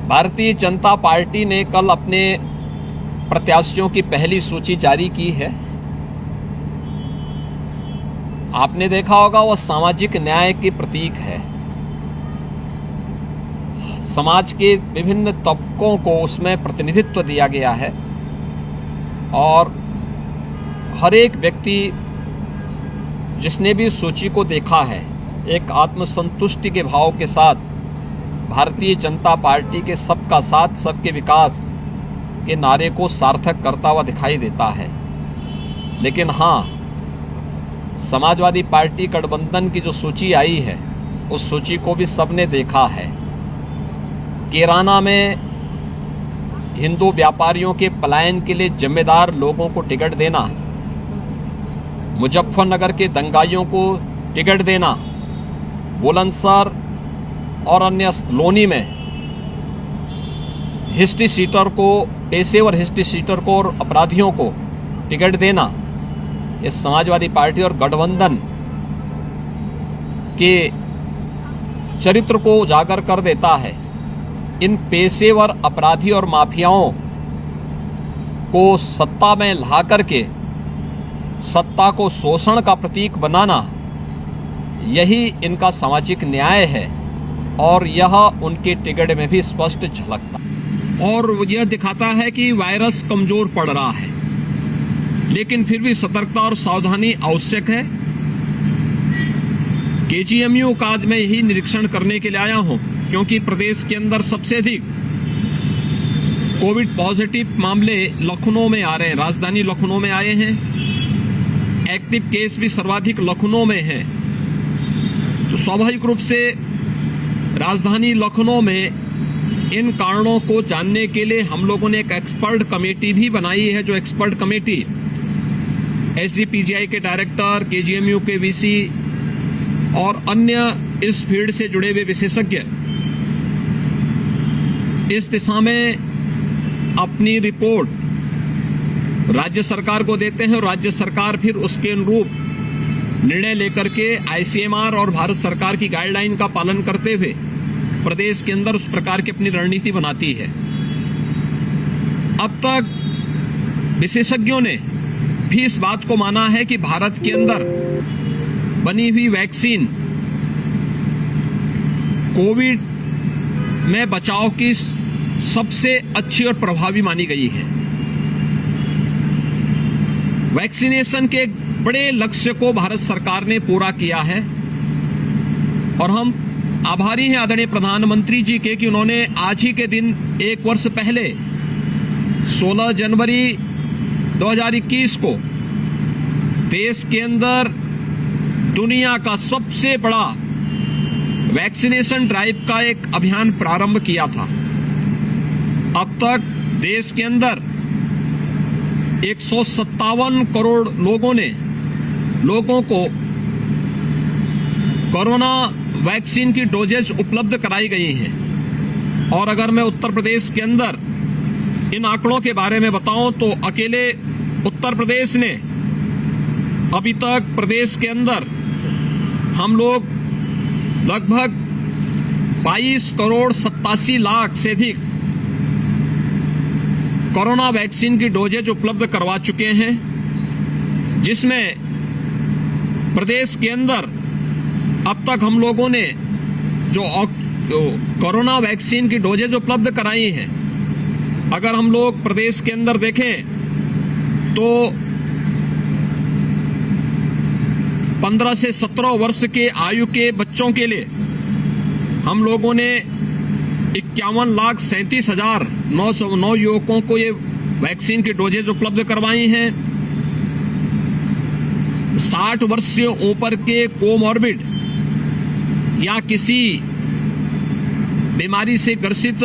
Bharatiya Janata party ने कल अपने प्रत्याशियों की पहली सूची जारी की है। आपने देखा होगा वह सामाजिक न्याय की प्रतीक है। समाज के विभिन्न तबकों को उसमें प्रतिनिधित्व दिया गया है और हर एक व्यक्ति जिसने भी सूची को देखा है एक आत्मसंतुष्टि के भाव के साथ भारतीय जनता पार्टी के सबका साथ सबके विकास के नारे को सार्थक करता हुआ दिखाई देता है। लेकिन हाँ, समाजवादी पार्टी गठबंधन की जो सूची आई है उस सूची को भी सबने देखा है। कैराना में हिंदू व्यापारियों के पलायन के लिए जिम्मेदार लोगों को टिकट देना, मुजफ्फरनगर के दंगाइयों को टिकट देना, बुलंदशहर और अन्य लोनी में हिस्ट्री सीटर को, पेशेवर हिस्ट्री सीटर को और अपराधियों को टिकट देना, ये समाजवादी पार्टी और गठबंधन के चरित्र को उजागर कर देता है। इन पेशेवर अपराधी और माफियाओं को सत्ता में ला करके सत्ता को शोषण का प्रतीक बनाना, यही इनका सामाजिक न्याय है और यह उनके टिकट में भी स्पष्ट झलकता और यह दिखाता है कि वायरस कमजोर पड़ रहा है। लेकिन फिर भी सतर्कता और सावधानी आवश्यक है। केजीएमयू का आज मैं यही निरीक्षण करने के लिए आया हूं, क्योंकि प्रदेश के अंदर सबसे अधिक कोविड पॉजिटिव मामले लखनऊ में आ रहे हैं, राजधानी लखनऊ में आए हैं। एक्टिव केस भी सर्वाधिक लखनऊ में हैं। तो स्वाभाविक रूप से राजधानी लखनऊ में इन कारणों को जानने के लिए हम लोगों ने एक एक्सपर्ट कमेटी भी बनाई है, जो एक्सपर्ट कमेटी एसजीपीजीआई के डायरेक्टर, केजीएमयू के वीसी और अन्य इस फील्ड से जुड़े हुए विशेषज्ञ इस दिशा में अपनी रिपोर्ट राज्य सरकार को देते हैं और राज्य सरकार फिर उसके अनुरूप निर्णय लेकर के आईसीएमआर और भारत सरकार की गाइडलाइन का पालन करते हुए प्रदेश के अंदर उस प्रकार की अपनी रणनीति बनाती है। अब तक विशेषज्ञों ने भी इस बात को माना है कि भारत के अंदर बनी हुई वैक्सीन कोविड में बचाव की सबसे अच्छी और प्रभावी मानी गई है। वैक्सीनेशन के बड़े लक्ष्य को भारत सरकार ने पूरा किया है और हम आभारी हैं आदरणीय प्रधानमंत्री जी के कि उन्होंने आज ही के दिन एक वर्ष पहले 16 जनवरी 2021 को देश के अंदर दुनिया का सबसे बड़ा वैक्सीनेशन ड्राइव का एक अभियान प्रारंभ किया था। अब तक देश के अंदर 157 करोड़ लोगों को कोरोना वैक्सीन की डोजेज उपलब्ध कराई गई हैं। और अगर मैं उत्तर प्रदेश के अंदर इन आंकड़ों के बारे में बताऊं तो अकेले उत्तर प्रदेश ने अभी तक प्रदेश के अंदर हम लोग लगभग 22 करोड़ 87 लाख से अधिक कोरोना वैक्सीन की डोजेज उपलब्ध करवा चुके हैं, जिसमें प्रदेश के अंदर अब तक हम लोगों ने जो कोरोना वैक्सीन की डोजेज उपलब्ध कराई हैं, अगर हम लोग प्रदेश के अंदर देखें तो 15 से 17 वर्ष के आयु के बच्चों के लिए हम लोगों ने 51,37,909 युवकों को ये वैक्सीन की डोजेज उपलब्ध करवाई हैं। 60 वर्ष से ऊपर के कोमॉर्बिड या किसी बीमारी से ग्रसित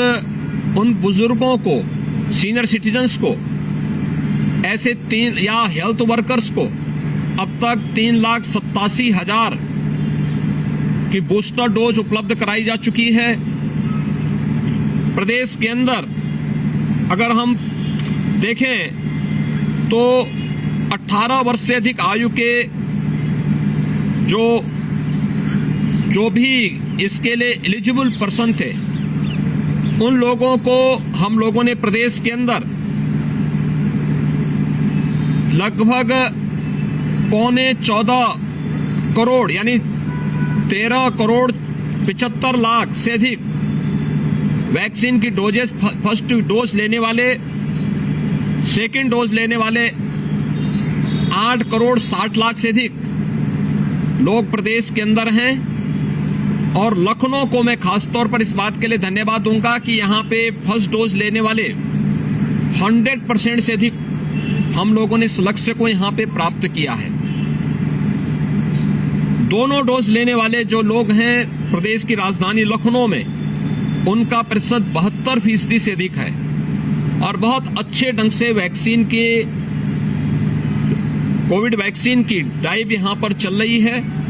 उन बुजुर्गों को, सीनियर सिटीजन्स को, ऐसे या हेल्थ वर्कर्स को अब तक 3,87,000 की बूस्टर डोज उपलब्ध कराई जा चुकी है। प्रदेश के अंदर अगर हम देखें तो 18 वर्ष से अधिक आयु के जो भी इसके लिए एलिजिबल पर्सन थे उन लोगों को हम लोगों ने प्रदेश के अंदर लगभग 14.25 करोड़ यानी 13,75,00,000 से अधिक वैक्सीन की डोजेस, फर्स्ट डोज लेने वाले, सेकेंड डोज लेने वाले 8,60,00,000 से अधिक लोग प्रदेश के अंदर हैं। और लखनऊ को मैं खासतौर पर इस बात के लिए धन्यवाद दूंगा कि यहां पे फर्स्ट डोज लेने वाले 100% से अधिक हम लोगों ने इस लक्ष्य को यहां पे प्राप्त किया है। दोनों डोज लेने वाले जो लोग हैं प्रदेश की राजधानी लखनऊ में, उनका प्रतिशत 72% से अधिक है और बहुत अच्छे ढंग से वैक्सीन के, कोविड वैक्सीन की ड्राइव यहां पर चल रही है।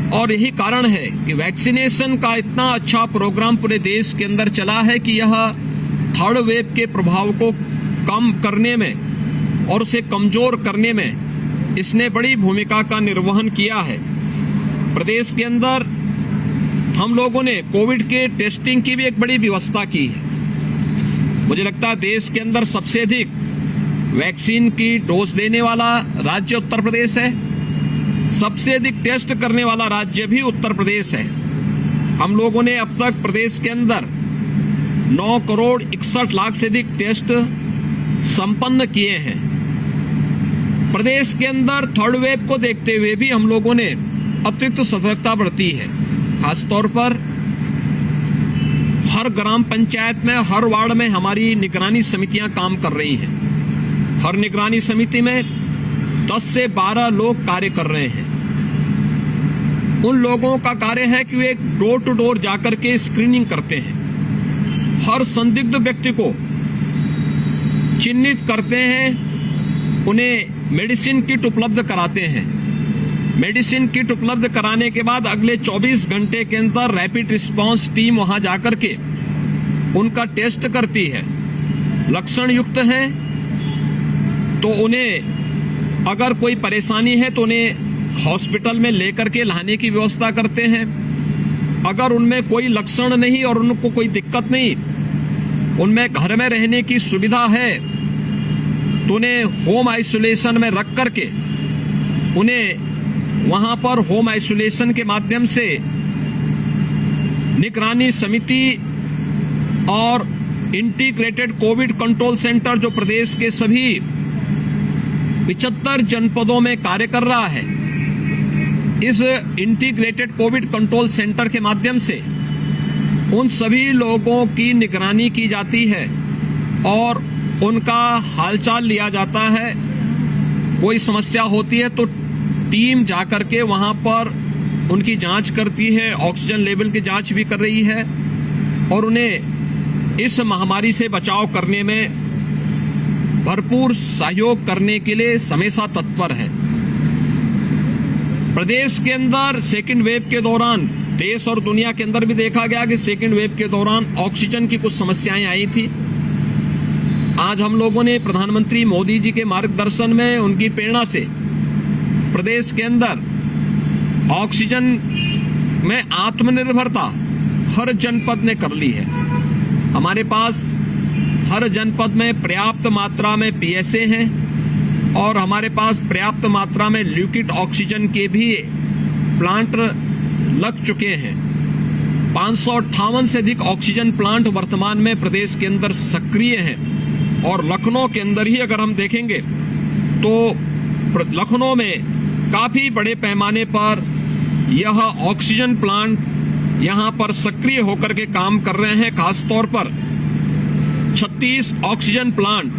और यही कारण है कि वैक्सीनेशन का इतना अच्छा प्रोग्राम पूरे देश के अंदर चला है कि यह थर्ड वेव के प्रभाव को कम करने में और उसे कमजोर करने में इसने बड़ी भूमिका का निर्वहन किया है। प्रदेश के अंदर हम लोगों ने कोविड के टेस्टिंग की भी एक बड़ी व्यवस्था की है। मुझे लगता है देश के अंदर सबसे अधिक वैक्सीन की डोज देने वाला राज्य उत्तर प्रदेश है, सबसे अधिक टेस्ट करने वाला राज्य भी उत्तर प्रदेश है। हम लोगों ने अब तक प्रदेश के अंदर 9,61,00,000 से अधिक टेस्ट संपन्न किए हैं। प्रदेश के अंदर थर्ड वेव को देखते हुए भी हम लोगों ने अतिरिक्त सतर्कता बरती है। खासतौर पर हर ग्राम पंचायत में, हर वार्ड में हमारी निगरानी समितियां काम कर रही हैं। हर निगरानी समिति में 10 से 12 लोग कार्य कर रहे हैं। उन लोगों का कार्य है कि वे डोर टू डोर जाकर के स्क्रीनिंग करते हैं, हर संदिग्ध व्यक्ति को चिन्हित करते हैं, उन्हें मेडिसिन किट उपलब्ध कराते हैं। मेडिसिन किट उपलब्ध कराने के बाद अगले 24 घंटे के अंदर रैपिड रिस्पांस टीम वहां जाकर के उनका टेस्ट करती है। लक्षण युक्त हैं तो उन्हें, अगर कोई परेशानी है तो उन्हें हॉस्पिटल में लेकर के लाने की व्यवस्था करते हैं। अगर उनमें कोई लक्षण नहीं और उनको कोई दिक्कत नहीं, उनमें घर में रहने की सुविधा है, तो उन्हें होम आइसोलेशन में रख करके उन्हें वहां पर होम आइसोलेशन के माध्यम से निगरानी समिति और इंटीग्रेटेड कोविड कंट्रोल सेंटर जो प्रदेश के सभी 75 जनपदों में कार्य कर रहा है, इस इंटीग्रेटेड कोविड कंट्रोल सेंटर के माध्यम से उन सभी लोगों की निगरानी की जाती है और उनका हालचाल लिया जाता है। कोई समस्या होती है तो टीम जाकर के वहां पर उनकी जांच करती है, ऑक्सीजन लेवल की जांच भी कर रही है और उन्हें इस महामारी से बचाव करने में भरपूर सहयोग करने के लिए हमेशा तत्पर है। प्रदेश के अंदर सेकेंड वेव के दौरान, देश और दुनिया के अंदर भी देखा गया कि सेकेंड वेव के दौरान ऑक्सीजन की कुछ समस्याएं आई थी। आज हम लोगों ने प्रधानमंत्री मोदी जी के मार्गदर्शन में, उनकी प्रेरणा से प्रदेश के अंदर ऑक्सीजन में आत्मनिर्भरता हर जनपद ने कर ली है। हमारे पास हर जनपद में पर्याप्त मात्रा में पीएसए हैं और हमारे पास पर्याप्त मात्रा में लिक्विड ऑक्सीजन के भी प्लांट लग चुके हैं। 558 से अधिक ऑक्सीजन प्लांट वर्तमान में प्रदेश के अंदर सक्रिय हैं और लखनऊ के अंदर ही अगर हम देखेंगे तो लखनऊ में काफी बड़े पैमाने पर यह ऑक्सीजन प्लांट यहां पर सक्रिय होकर के काम कर रहे हैं। खासतौर पर 36 ऑक्सीजन प्लांट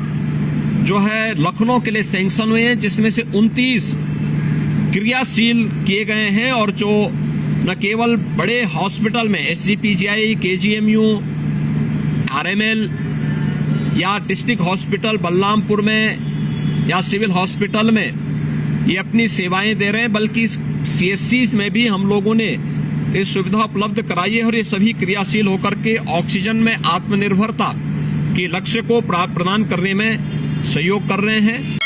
जो है लखनऊ के लिए सैंक्शन हुए हैं, जिसमें से 29 क्रियाशील किए गए हैं और जो न केवल बड़े हॉस्पिटल में एसजीपीजीआई, केजीएमयू, आरएमएल या डिस्ट्रिक्ट हॉस्पिटल बलरामपुर में या सिविल हॉस्पिटल में ये अपनी सेवाएं दे रहे हैं, बल्कि सीएससी में भी हम लोगों ने ये सुविधा उपलब्ध कराई है और ये सभी क्रियाशील होकर के ऑक्सीजन में आत्मनिर्भरता के लक्ष्य को प्रदान करने में सहयोग कर रहे हैं।